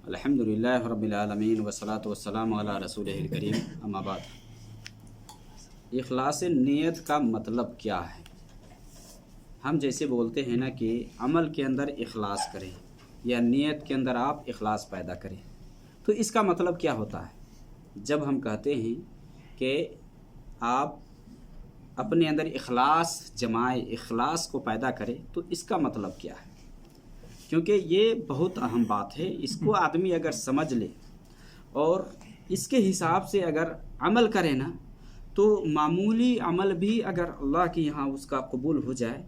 الحمدللہ رب العالمین والصلاۃ والسلام علی رسولہ الکریم، اما بعد۔ اخلاص نیت کا مطلب کیا ہے؟ ہم جیسے بولتے ہیں نا کہ عمل کے اندر اخلاص کریں یا نیت کے اندر آپ اخلاص پیدا کریں، تو اس کا مطلب کیا ہوتا ہے؟ جب ہم کہتے ہیں کہ آپ اپنے اندر اخلاص جمائیں، اخلاص کو پیدا کریں، تو اس کا مطلب کیا ہے؟ کیونکہ یہ بہت اہم بات ہے، اس کو آدمی اگر سمجھ لے اور اس کے حساب سے اگر عمل کرے نا، تو معمولی عمل بھی اگر اللہ کے یہاں اس کا قبول ہو جائے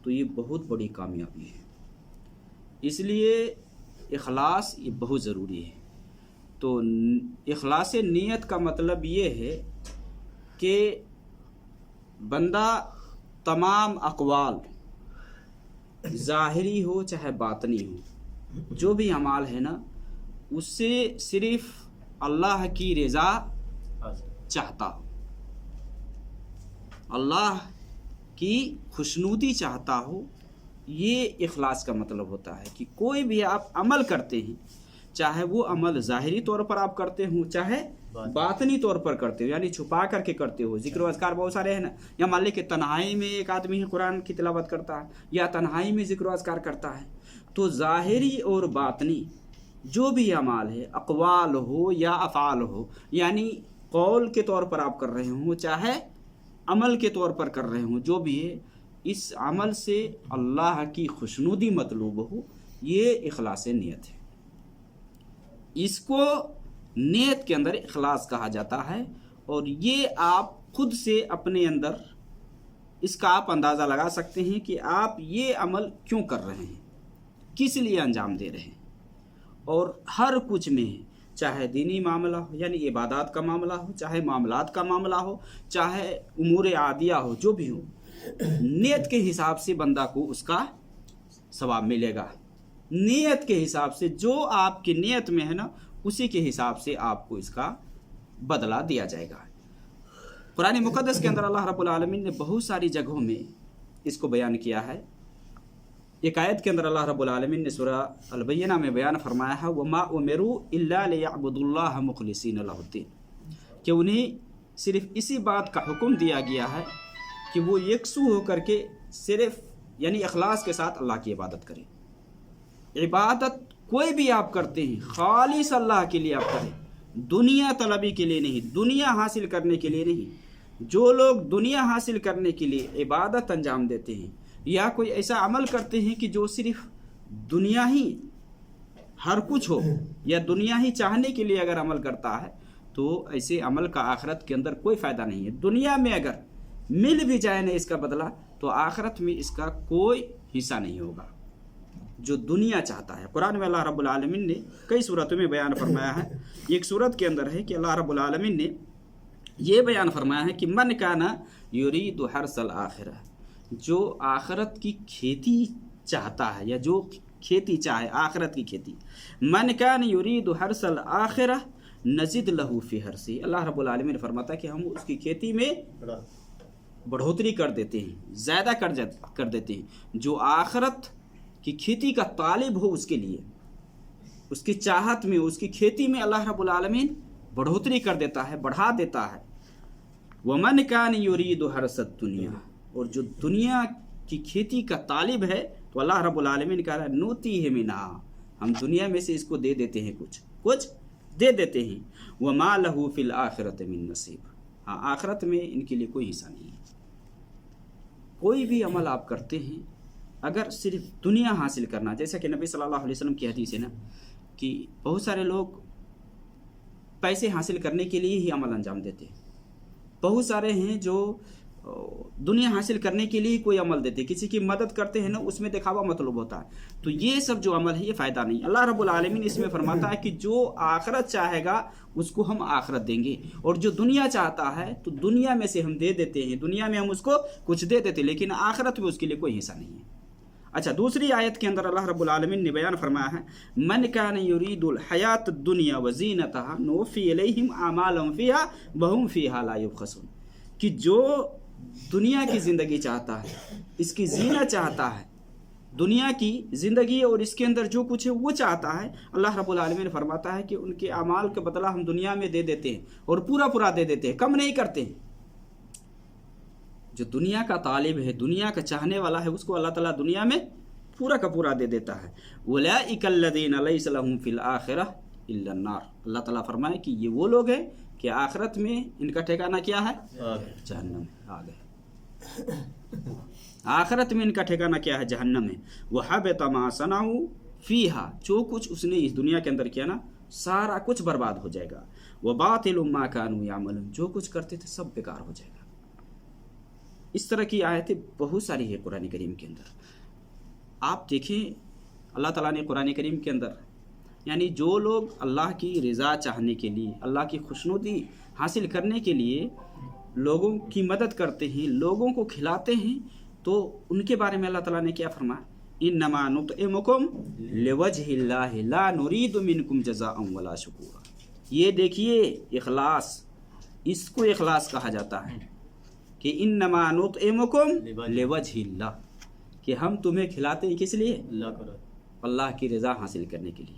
تو یہ بہت بڑی کامیابی ہے۔ اس لیے اخلاص یہ بہت ضروری ہے۔ تو اخلاص نیت کا مطلب یہ ہے کہ بندہ تمام اقوال، ظاہری ہو چاہے باطنی ہو، جو بھی اعمال ہے نا، اس سے صرف اللہ کی رضا چاہتا ہو، اللہ کی خوشنودی چاہتا ہو۔ یہ اخلاص کا مطلب ہوتا ہے کہ کوئی بھی آپ عمل کرتے ہیں، چاہے وہ عمل ظاہری طور پر آپ کرتے ہوں چاہے باطنی طور پر کرتے ہو، یعنی چھپا کر کے کرتے ہو۔ ذکر و اذکار بہت سارے ہیں نا، یا مان لے کہ تنہائی میں ایک آدمی قرآن کی تلاوت کرتا ہے یا تنہائی میں ذکر و اذکار کرتا ہے، تو ظاہری اور باطنی جو بھی اعمال ہے، اقوال ہو یا افعال ہو، یعنی قول کے طور پر آپ کر رہے ہوں چاہے عمل کے طور پر کر رہے ہوں، جو بھی ہے، اس عمل سے اللہ کی خوشنودی مطلوب ہو، یہ اخلاص نیت ہے۔ اس کو نیت کے اندر اخلاص کہا جاتا ہے، اور یہ آپ خود سے اپنے اندر اس کا آپ اندازہ لگا سکتے ہیں کہ آپ یہ عمل کیوں کر رہے ہیں، کس لیے انجام دے رہے ہیں۔ اور ہر کچھ میں، چاہے دینی معاملہ ہو یعنی عبادات کا معاملہ ہو، چاہے معاملات کا معاملہ ہو، چاہے امور عادیہ ہو، جو بھی ہو، نیت کے حساب سے بندہ کو اس کا ثواب ملے گا۔ نیت کے حساب سے، جو آپ کی نیت میں ہے نا، اسی کے حساب سے آپ کو اس کا بدلہ دیا جائے گا۔ قرآن مقدس کے اندر اللہ رب العالمین نے بہت ساری جگہوں میں اس کو بیان کیا ہے۔ ایک آیت کے اندر اللہ رب العالمین نے سورہ البینہ میں بیان فرمایا ہے، وَمَا أُمِرُوا إِلَّا لِيَعْبُدُوا اللَّهَ مُخْلِصِينَ لَهُ الدِّينَ، کہ انہیں صرف اسی بات کا حکم دیا گیا ہے کہ وہ یکسو ہو کر کے صرف یعنی اخلاص کے ساتھ اللہ کی عبادت کریں۔ عبادت کوئی بھی آپ کرتے ہیں، خالص اللہ کے لیے آپ کریں، دنیا طلبی کے لیے نہیں، دنیا حاصل کرنے کے لیے نہیں۔ جو لوگ دنیا حاصل کرنے کے لیے عبادت انجام دیتے ہیں یا کوئی ایسا عمل کرتے ہیں کہ جو صرف دنیا ہی ہر کچھ ہو یا دنیا ہی چاہنے کے لیے اگر عمل کرتا ہے، تو ایسے عمل کا آخرت کے اندر کوئی فائدہ نہیں ہے۔ دنیا میں اگر مل بھی جائے نا اس کا بدلہ، تو آخرت میں اس کا کوئی حصہ نہیں ہوگا۔ جو دنیا چاہتا ہے، قرآن میں اللہ رب العالمین نے کئی صورتوں میں بیان فرمایا ہے۔ ایک صورت کے اندر ہے کہ اللہ رب العالمین نے یہ بیان فرمایا ہے کہ من کان یرید حرث الآخرہ، جو آخرت کی کھیتی چاہتا ہے یا جو کھیتی چاہے آخرت کی کھیتی، من کان یرید حرث الآخرہ نزد لہ فی حرثہ، اللہ رب العالمین نے فرماتا ہے کہ ہم اس کی کھیتی میں بڑھوتری کر دیتے ہیں، زیادہ کر دیتے ہیں۔ جو آخرت کی کھیتی کا طالب ہو، اس کے لیے، اس کی چاہت میں، اس کی کھیتی میں اللہ رب العالمین بڑھوتری کر دیتا ہے، بڑھا دیتا ہے۔ وَمَنْ كَانَ يُرِيدُ حَرْثَ الدُّنْيَا، اور جو دنیا کی کھیتی کا طالب ہے، تو اللہ رب العالمین کہہ رہا ہے نُؤْتِيهِ مِنْهَا، ہم دنیا میں سے اس کو دے دیتے ہیں، کچھ دے دیتے ہیں۔ وَمَا لَهُ فِي الْآخِرَةِ مِن نَصِيبٍ، ہاں آخرت میں ان کے لیے کوئی حصہ نہیں ہے۔ کوئی بھی عمل آپ کرتے ہیں، اگر صرف دنیا حاصل کرنا، جیسا کہ نبی صلی اللہ علیہ وسلم کی حدیث ہے نا، کہ بہت سارے لوگ پیسے حاصل کرنے کے لیے ہی عمل انجام دیتے ہیں، بہت سارے ہیں جو دنیا حاصل کرنے کے لیے کوئی عمل دیتے، کسی کی مدد کرتے ہیں نا، اس میں دکھاوا مطلوب ہوتا ہے۔ تو یہ سب جو عمل ہے یہ فائدہ نہیں۔ اللہ رب العالمین اس میں فرماتا ہے کہ جو آخرت چاہے گا اس کو ہم آخرت دیں گے، اور جو دنیا چاہتا ہے تو دنیا میں سے ہم دے دیتے ہیں، دنیا میں ہم اس کو کچھ دے دیتے، لیکن آخرت میں اس کے لیے کوئی حصہ نہیں ہے۔ اچھا، دوسری آیت کے اندر اللہ رب العالمین نے بیان فرمایا ہے، من کان یرید الحیات الدنیا وزینتہا نوفی الیہم اعمالہم فیہا وہم فیہا لا یبخسون، کہ جو دنیا کی زندگی چاہتا ہے، اس کی زینت چاہتا ہے، دنیا کی زندگی اور اس کے اندر جو کچھ ہے وہ چاہتا ہے، اللہ رب العالمین فرماتا ہے کہ ان کے اعمال کا بدلہ ہم دنیا میں دے دیتے ہیں اور پورا پورا دے دیتے ہیں، کم نہیں کرتے ہیں۔ جو دنیا کا طالب ہے، دنیا کا چاہنے والا ہے، اس کو اللہ تعالیٰ دنیا میں پورا کا پورا دے دیتا ہے۔ اولئک الذین لیس لہم فی الآخرہ الا النار، اللہ تعالیٰ فرمائے کہ یہ وہ لوگ ہیں کہ آخرت میں ان کا ٹھکانہ کیا ہے؟ جہنم ہے۔ آ گئے، آخرت میں ان کا ٹھکانہ کیا ہے؟ جہنم ہے۔ وحبط ما صنعوا فیہا، جو کچھ اس نے اس دنیا کے اندر کیا نا سارا کچھ برباد ہو جائے گا۔ وباطل ما کانوا یعملون، جو کچھ کرتے تھے سب بیکار ہو جائے گا۔ اس طرح کی آیتیں بہت ساری ہے قرآن کریم کے اندر۔ آپ دیکھیں اللہ تعالیٰ نے قرآن کریم کے اندر یعنی جو لوگ اللہ کی رضا چاہنے کے لیے، اللہ کی خوشنودی حاصل کرنے کے لیے لوگوں کی مدد کرتے ہیں، لوگوں کو کھلاتے ہیں، تو ان کے بارے میں اللہ تعالیٰ نے کیا فرمایا؟ انما نطعمکم لوجہ اللہ لا نرید منکم جزاء ولا شکورا۔ یہ دیکھیے اخلاص، اس کو اخلاص کہا جاتا ہے کہ انما نطعمکم لوجہ اللہ، کہ ہم تمہیں کھلاتے ہیں کس لیے؟ اللہ کی رضا حاصل کرنے کے لیے۔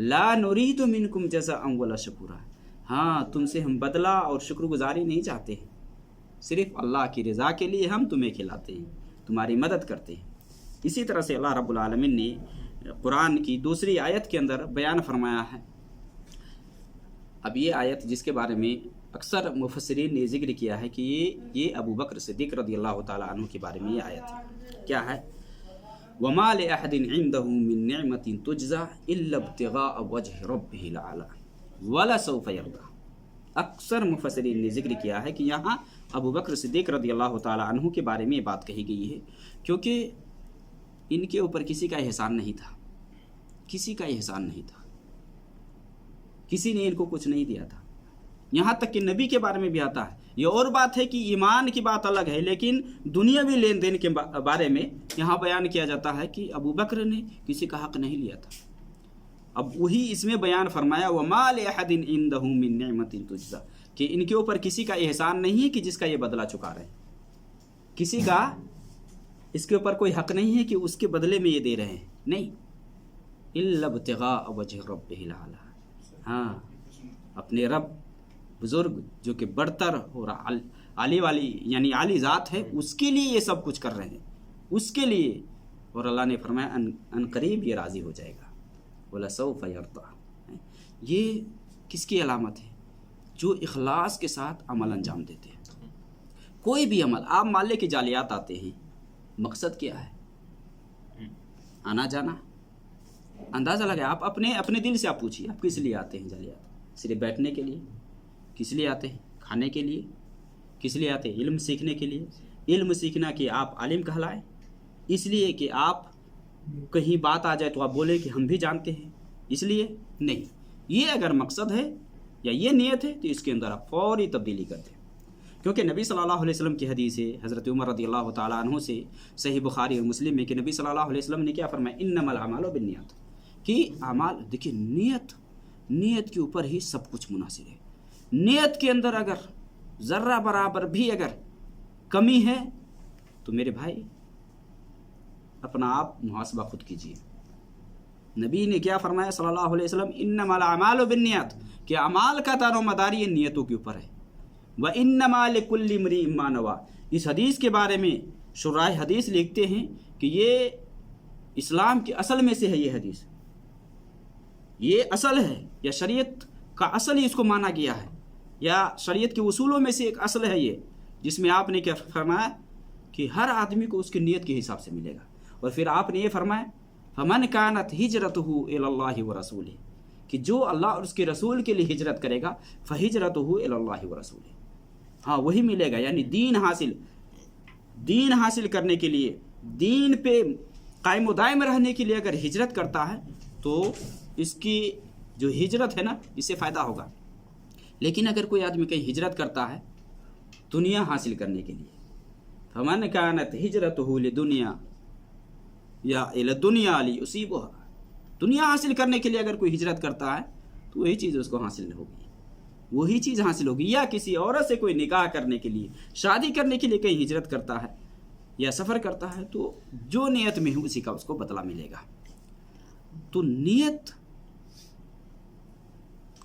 لا نرید منکم جزاء ولا شکورا، ہاں تم سے ہم بدلہ اور شکر گزاری نہیں چاہتے ہیں، صرف اللہ کی رضا کے لیے ہم تمہیں کھلاتے ہیں، تمہاری مدد کرتے ہیں۔ اسی طرح سے اللہ رب العالمین نے قرآن کی دوسری آیت کے اندر بیان فرمایا ہے۔ اب یہ آیت جس کے بارے میں اکثر مفسرین نے ذکر کیا ہے کہ یہ ابو بکر صدیق رضی اللہ تعالیٰ عنہ کے بارے میں یہ آیت ہے۔ کیا ہے؟ وَمَا لِأَحَدٍ عِنْدَهُ مِن نِعْمَةٍ تُجْزَى إِلَّا ابْتِغَاءَ وَجْهِ رَبِّهِ الْأَعْلَىٰ وَلَسَوْفَ يَرْضَىٰ۔ اکثر مفسرین نے ذکر کیا ہے کہ یہاں ابو بکر صدیق رضی اللہ تعالیٰ عنہ کے بارے میں یہ بات کہی گئی ہے کیونکہ ان کے اوپر کسی کا احسان نہیں تھا، کسی کا احسان نہیں تھا، کسی نے ان کو کچھ نہیں دیا تھا، یہاں تک کہ نبی کے بارے میں بھی آتا ہے۔ یہ اور بات ہے کہ ایمان کی بات الگ ہے، لیکن دنیاوی لین دین کے بارے میں یہاں بیان کیا جاتا ہے کہ ابو بکر نے کسی کا حق نہیں لیا تھا۔ اب وہی اس میں بیان فرمایا وَمَا لِأَحَدٍ عِنْدَهُ مِن نِعْمَةٍ تُجْزَىٰ، کہ ان کے اوپر کسی کا احسان نہیں ہے کہ جس کا یہ بدلہ چکا رہے ہیں، کسی کا اس کے اوپر کوئی حق نہیں ہے کہ اس کے بدلے میں یہ دے رہے ہیں، نہیں، إِلَّا ابْتِغَاءَ وَجْهِ رَبِّهِ الْأَعْلَىٰ، ہاں اپنے رب بزرگ جو کہ برتر اور عالی والی یعنی عالی ذات ہے، اس کے لیے یہ سب کچھ کر رہے ہیں، اس کے لیے۔ اور اللہ نے فرمایا ان قریب یہ راضی ہو جائے گا، وَلَسَوْفَ يَرْضَىٰ۔ یہ کس کی علامت ہے؟ جو اخلاص کے ساتھ عمل انجام دیتے ہیں۔ کوئی بھی عمل، آپ مان لے کہ جالیات آتے ہیں، مقصد کیا ہے؟ آنا جانا، اندازہ لگائے، آپ اپنے دل سے آپ پوچھیے آپ کس لیے آتے ہیں جالیات؟ صرف بیٹھنے کے لیے؟ کس لیے آتے ہیں؟ کھانے کے لیے؟ کس لیے آتے ہیں؟ علم سیکھنے کے لیے؟ علم سیکھنا کہ آپ عالم کہلائیں، اس لیے کہ آپ کہیں بات آ جائے تو آپ بولے کہ ہم بھی جانتے ہیں، اس لیے نہیں۔ یہ اگر مقصد ہے یا یہ نیت ہے تو اس کے اندر آپ فوری تبدیلی کرتے ہیں، کیونکہ نبی صلی اللہ علیہ وسلم کی حدیث ہے حضرت عمر رضی اللہ تعالیٰ عنہ سے، صحیح بخاری اور مسلم میں، کہ نبی صلی اللہ علیہ وسلم نے کیا فرمایا؟ انما الاعمال بالنیات، کہ اعمال، دیکھیے نیت کے اوپر ہی سب کچھ منحصر ہے۔ نیت کے اندر اگر ذرہ برابر بھی اگر کمی ہے تو میرے بھائی اپنا آپ محاسبہ خود کیجیے۔ نبی نے کیا فرمایا صلی اللہ علیہ وسلم؟ انما الاعمال بالنیات، کہ اعمال کا دار و مدار یہ نیتوں کے اوپر ہے۔ وانما لکل امرئ ما نویٰ، اس حدیث کے بارے میں شراح حدیث لکھتے ہیں کہ یہ اسلام کے اصل میں سے ہے، یہ حدیث یہ اصل ہے، یا شریعت کا اصل ہی اس کو مانا گیا ہے، یا شریعت کے اصولوں میں سے ایک اصل ہے یہ، جس میں آپ نے کیا فرمایا کہ ہر آدمی کو اس کی نیت کے حساب سے ملے گا۔ اور پھر آپ نے یہ فرمایا فَمَنْ كَانَتْ هِجْرَتُهُ إِلَى اللَّهِ وَرَسُولِهِ، کہ جو اللہ اور اس کے رسول کے لیے ہجرت کرے گا فَهِجْرَتُهُ إِلَى اللَّهِ وَرَسُولِهِ، ہاں وہی ملے گا، یعنی دین حاصل کرنے کے لیے، دین پہ قائم و دائم رہنے کے لیے اگر ہجرت کرتا ہے تو اس کی جو ہجرت ہے نا اس سے فائدہ ہوگا۔ لیکن اگر کوئی آدمی کہیں ہجرت کرتا ہے دنیا حاصل کرنے کے لیے، فَمَنْ كَانَتْ هِجْرَتُهُ لِدُنْيَا یا إِلَى الدُّنْيَا لِيُصِيبُهَا، دنیا حاصل کرنے کے لیے اگر کوئی ہجرت کرتا ہے تو وہی چیز اس کو حاصل ہوگی، وہی چیز حاصل ہوگی۔ یا کسی عورت سے کوئی نکاح کرنے کے لیے، شادی کرنے کے لیے کہیں ہجرت کرتا ہے یا سفر کرتا ہے تو جو نیت میں ہے اسی کا اس کو بدلہ ملے گا۔ تو نیت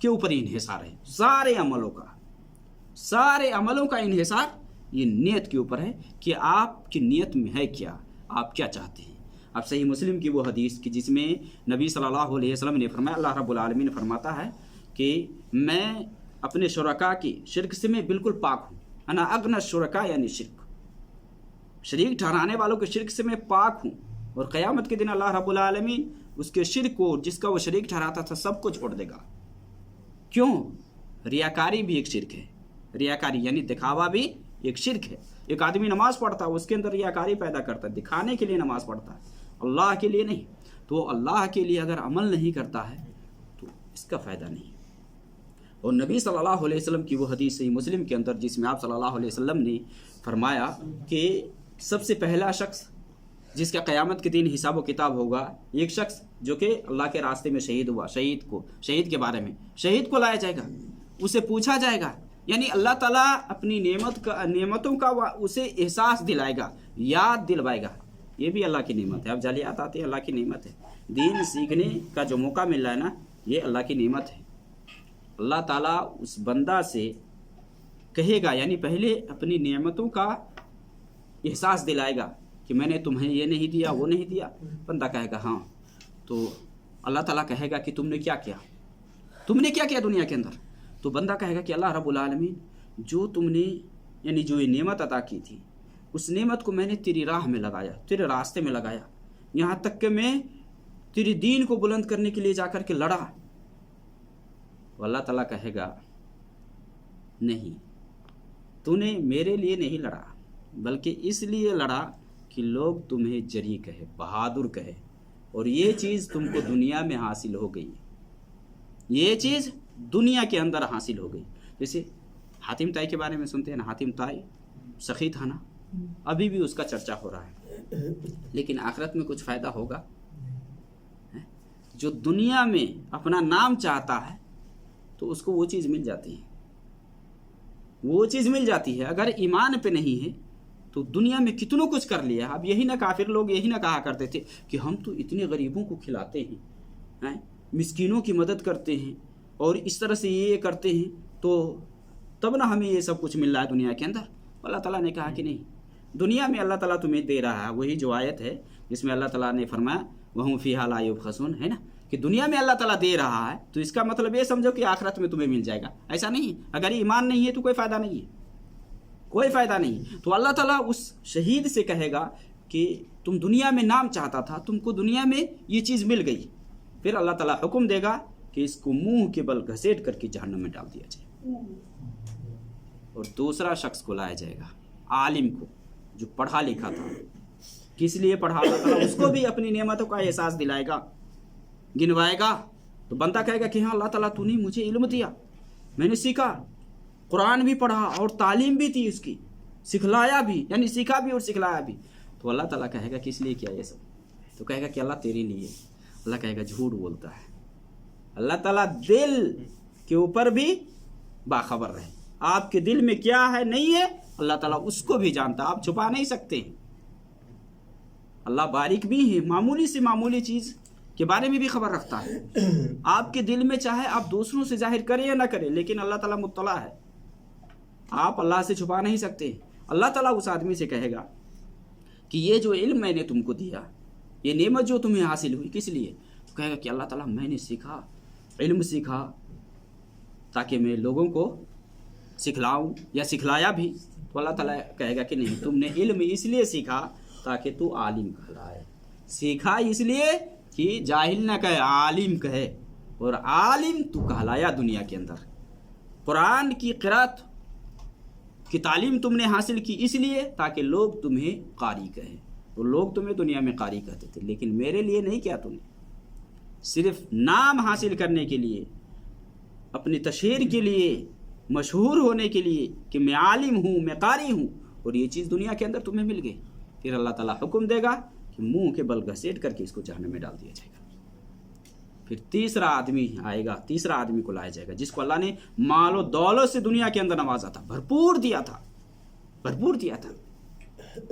کے اوپر انحصار ہے، سارے عملوں کا انحصار یہ نیت کے اوپر ہے کہ آپ کی نیت میں ہے کیا، آپ کیا چاہتے ہیں۔ اب صحیح مسلم کی وہ حدیث کی جس میں نبی صلی اللہ علیہ وسلم نے فرمایا، اللہ رب العالمین فرماتا ہے کہ میں اپنے شرکاء کی شرک سے میں بالکل پاک ہوں، انا اغنى الشرکاء یعنی شریک ٹھہرانے والوں کے شرک سے میں پاک ہوں، اور قیامت کے دن اللہ رب العالمین اس کے شرک کو، جس کا وہ شریک ٹھہراتا تھا، سب کو چھوڑ دے گا۔ کیوں؟ ریاکاری بھی ایک شرک ہے، ریاکاری یعنی دکھاوا بھی ایک شرک ہے۔ ایک آدمی نماز پڑھتا ہے، اس کے اندر ریاکاری پیدا کرتا ہے، دکھانے کے لیے نماز پڑھتا ہے، اللہ کے لیے نہیں۔ تو اللہ کے لیے اگر عمل نہیں کرتا ہے تو اس کا فائدہ نہیں۔ اور نبی صلی اللہ علیہ وسلم کی وہ حدیث صحیح مسلم کے اندر جس میں آپ صلی اللہ علیہ وسلم نے فرمایا کہ سب سے پہلا شخص جس کا قیامت کے دن حساب و کتاب ہوگا، ایک شخص جو کہ اللہ کے راستے میں شہید ہوا، شہید کے بارے میں شہید کو لایا جائے گا، اسے پوچھا جائے گا، یعنی اللہ تعالیٰ اپنی نعمتوں کا اسے احساس دلائے گا، یاد دلوائے گا۔ یہ بھی اللہ کی نعمت ہے۔ اب جالیات آتے ہیں، اللہ کی نعمت ہے۔ دین سیکھنے کا جو موقع مل رہا ہے نا، یہ اللہ کی نعمت ہے۔ اللہ تعالیٰ اس بندہ سے کہے گا، یعنی پہلے اپنی نعمتوں کا احساس دلائے گا کہ میں نے تمہیں یہ نہیں دیا، وہ نہیں دیا۔ بندہ کہے گا ہاں، تو اللہ تعالیٰ کہے گا کہ تم نے کیا کیا دنیا کے اندر؟ تو بندہ کہے گا کہ اللہ رب العالمین جو تم نے یعنی جو یہ نعمت عطا کی تھی، اس نعمت کو میں نے تیری راہ میں لگایا، تیرے راستے میں لگایا، یہاں تک کہ میں تیری دین کو بلند کرنے کے لیے جا کر کے لڑا۔ تو اللہ تعالیٰ کہے گا نہیں، تو نے میرے لیے نہیں لڑا، بلکہ اس لیے لڑا کہ لوگ تمہیں جری کہے، بہادر کہے، اور یہ چیز تم کو دنیا میں حاصل ہو گئی، یہ چیز دنیا کے اندر حاصل ہو گئی۔ جیسے حاتم طائی کے بارے میں سنتے ہیں نا، حاتم طائی سخی تھا نا، ابھی بھی اس کا چرچا ہو رہا ہے، لیکن آخرت میں کچھ فائدہ ہوگا؟ جو دنیا میں اپنا نام چاہتا ہے تو اس کو وہ چیز مل جاتی ہے، اگر ایمان پہ نہیں ہے تو دنیا میں کتنوں کچھ کر لیا۔ اب یہی نہ کافر لوگ یہی نہ کہا کرتے تھے کہ ہم تو اتنے غریبوں کو کھلاتے ہیں، مسکینوں کی مدد کرتے ہیں، اور اس طرح سے یہ کرتے ہیں، تو تب نہ ہمیں یہ سب کچھ مل رہا ہے دنیا کے اندر۔ اللہ تعالیٰ نے کہا کہ نہیں، دنیا میں اللہ تعالیٰ تمہیں دے رہا ہے۔ وہی جو آیت ہے جس میں اللہ تعالیٰ نے فرمایا وَهُمْ فِيهَا لَا يُبْخَسُونَ، ہے نا، کہ دنیا میں اللہ تعالیٰ دے رہا ہے تو اس کا مطلب یہ سمجھو کہ آخرت میں تمہیں مل جائے گا۔ ایسا نہیں، اگر ایمان نہیں ہے تو کوئی فائدہ نہیں ہے، کوئی فائدہ نہیں۔ تو اللہ تعالیٰ اس شہید سے کہے گا کہ تم دنیا میں نام چاہتا تھا، تم کو دنیا میں یہ چیز مل گئی، پھر اللہ تعالیٰ حکم دے گا کہ اس کو منہ کے بل گھسیٹ کر کے جہنم میں ڈال دیا جائے، اور دوسرا شخص کو لایا جائے گا، عالم کو، جو پڑھا لکھا تھا۔ کس لیے پڑھا؟ اللہ تعالیٰ اس کو بھی اپنی نعمتوں کا احساس دلائے گا، گنوائے گا۔ تو بندہ کہے گا کہ ہاں اللہ تعالیٰ تو نے مجھے علم دیا، میں نے سیکھا، قرآن بھی پڑھا اور تعلیم بھی تھی اس کی، سکھلایا بھی، یعنی سیکھا بھی اور سکھلایا بھی۔ تو اللہ تعالیٰ کہے گا کس لیے کیا یہ سب؟ تو کہے گا کہ اللہ تیرے لیے۔ اللہ کہے گا جھوٹ بولتا ہے۔ اللہ تعالیٰ دل کے اوپر بھی باخبر رہے، آپ کے دل میں کیا ہے نہیں ہے اللہ تعالیٰ اس کو بھی جانتا، آپ چھپا نہیں سکتے ہیں۔ اللہ باریک بھی ہے، معمولی سے معمولی چیز کے بارے میں بھی خبر رکھتا ہے۔ آپ کے دل میں چاہے آپ دوسروں سے ظاہر کریں یا نہ کریں، لیکن اللہ تعالیٰ مطلع ہے، آپ اللہ سے چھپا نہیں سکتے۔ اللہ تعالیٰ اس آدمی سے کہے گا کہ یہ جو علم میں نے تم کو دیا، یہ نعمت جو تمہیں حاصل ہوئی، کس لیے؟ تو کہے گا کہ اللہ تعالیٰ میں نے سیکھا، علم سیکھا تاکہ میں لوگوں کو سکھلاؤں یا سکھلایا بھی۔ تو اللہ تعالیٰ کہے گا کہ نہیں، تم نے علم اس لیے سیکھا تاکہ تو عالم کہلائے، سیکھا اس لیے کہ جاہل نہ کہے، عالم کہے، اور عالم تو کہلایا دنیا کے اندر۔ قرآن کی قرأت کی تعلیم تم نے حاصل کی اس لیے تاکہ لوگ تمہیں قاری کہیں، اور لوگ تمہیں دنیا میں قاری کہتے تھے، لیکن میرے لیے نہیں کیا تم نے، صرف نام حاصل کرنے کے لیے، اپنی تشہیر کے لیے، مشہور ہونے کے لیے کہ میں عالم ہوں، میں قاری ہوں، اور یہ چیز دنیا کے اندر تمہیں مل گئی۔ پھر اللہ تعالیٰ حکم دے گا کہ منہ کے بل گھسیٹ کر کے اس کو جہنم میں ڈال دیا جائے گا۔ پھر تیسرا آدمی آئے گا، تیسرا آدمی کو لایا جائے گا جس کو اللہ نے مال و دولت سے دنیا کے اندر نوازا تھا، بھرپور دیا تھا،